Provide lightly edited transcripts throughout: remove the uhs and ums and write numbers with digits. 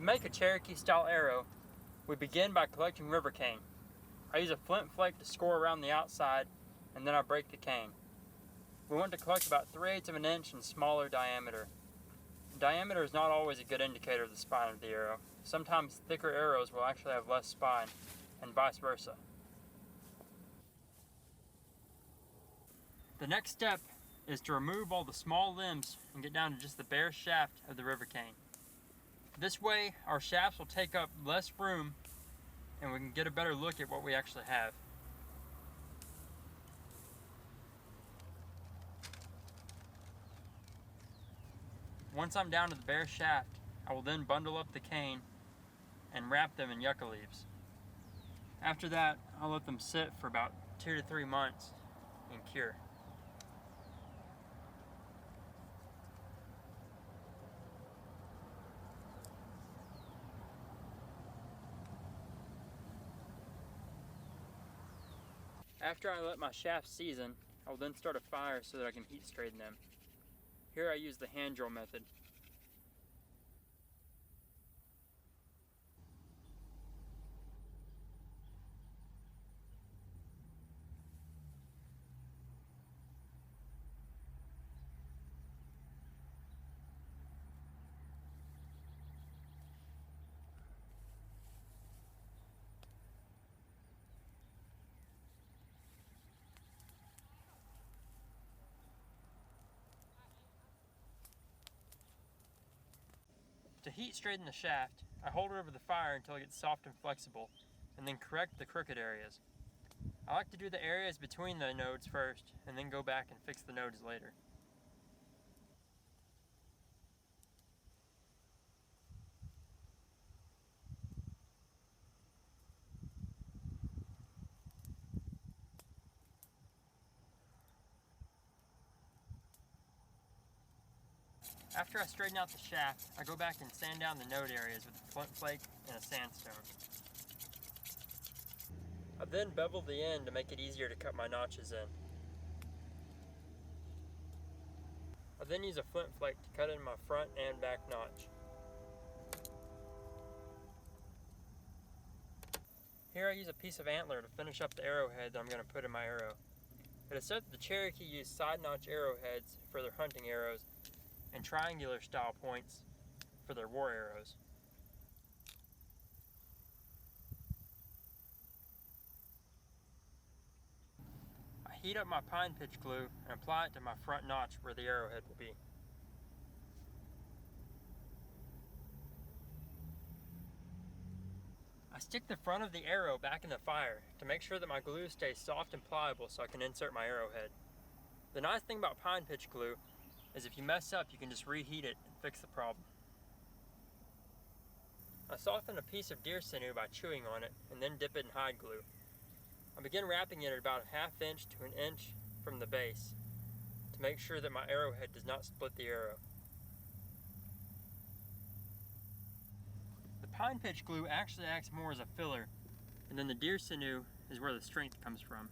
To make a Cherokee style arrow, we begin by collecting river cane. I use a flint flake to score around the outside, and then I break the cane. We want to collect about 3/8 of an inch in smaller diameter. Diameter is not always a good indicator of the spine of the arrow. Sometimes thicker arrows will actually have less spine, and vice versa. The next step is to remove all the small limbs and get down to just the bare shaft of the river cane. This way, our shafts will take up less room and we can get a better look at what we actually have. Once I'm down to the bare shaft, I will then bundle up the cane and wrap them in yucca leaves. After that, I'll let them sit for about 2 to 3 months and cure. After I let my shafts season, I will then start a fire so that I can heat straighten them. Here I use the hand drill method. To heat straighten the shaft, I hold it over the fire until it gets soft and flexible, and then correct the crooked areas. I like to do the areas between the nodes first, and then go back and fix the nodes later. After I straighten out the shaft, I go back and sand down the node areas with a flint flake and a sandstone. I then bevel the end to make it easier to cut my notches in. I then use a flint flake to cut in my front and back notch. Here I use a piece of antler to finish up the arrowhead that I'm going to put in my arrow. It is said that the Cherokee use side notch arrowheads for their hunting arrows and triangular style points for their war arrows. I heat up my pine pitch glue and apply it to my front notch where the arrowhead will be. I stick the front of the arrow back in the fire to make sure that my glue stays soft and pliable so I can insert my arrowhead. The nice thing about pine pitch glue is if you mess up, you can just reheat it and fix the problem. I soften a piece of deer sinew by chewing on it and then dip it in hide glue. I begin wrapping it at about 1/2 inch to 1 inch from the base to make sure that my arrowhead does not split the arrow. The pine pitch glue actually acts more as a filler, and then the deer sinew is where the strength comes from.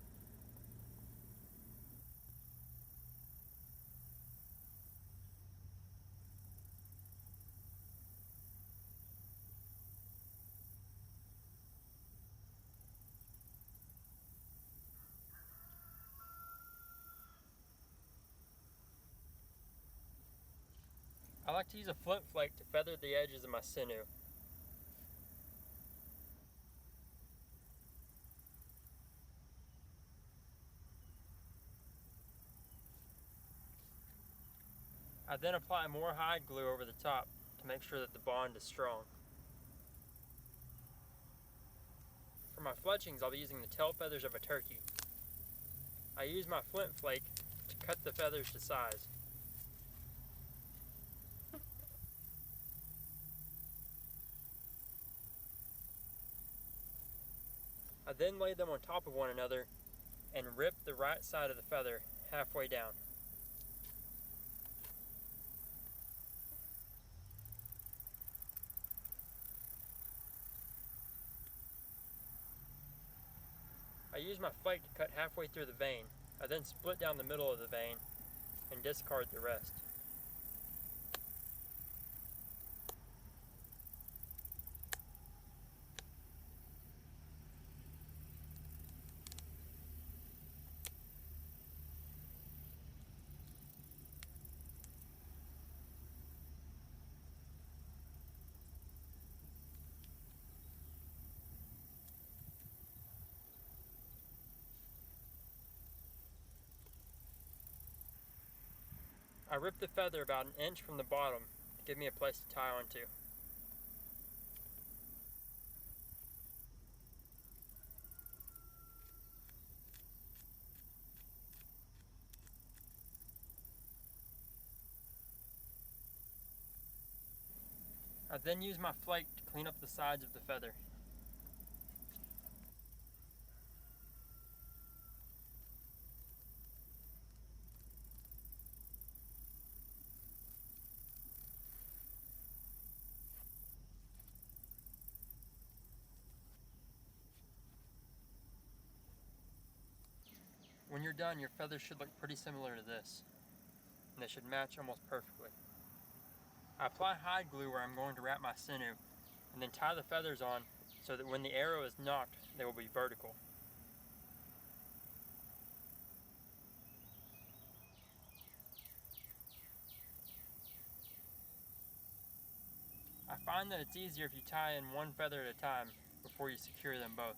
I like to use a flint flake to feather the edges of my sinew. I then apply more hide glue over the top to make sure that the bond is strong. For my fletchings, I'll be using the tail feathers of a turkey. I use my flint flake to cut the feathers to size. I then lay them on top of one another and rip the right side of the feather halfway down. I use my flake to cut halfway through the vein. I then split down the middle of the vein and discard the rest. I ripped the feather about an inch from the bottom to give me a place to tie onto. I then used my flake to clean up the sides of the feather. When you're done, your feathers should look pretty similar to this, and they should match almost perfectly. I apply hide glue where I'm going to wrap my sinew, and then tie the feathers on so that when the arrow is knocked, they will be vertical. I find that it's easier if you tie in one feather at a time before you secure them both.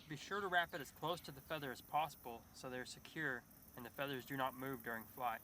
Be sure to wrap it as close to the feather as possible so they are secure and the feathers do not move during flight.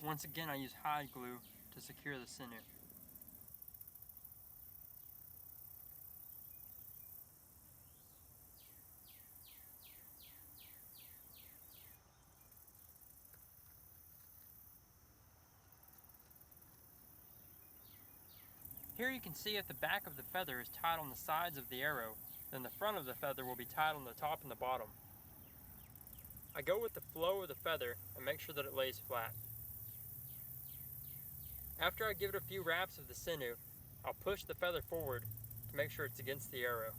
Once again, I use hide glue to secure the sinew. Here you can see if the back of the feather is tied on the sides of the arrow, then the front of the feather will be tied on the top and the bottom. I go with the flow of the feather and make sure that it lays flat. After I give it a few wraps of the sinew, I'll push the feather forward to make sure it's against the arrow.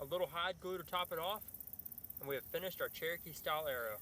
A little hide glue to top it off, and we have finished our Cherokee style arrow.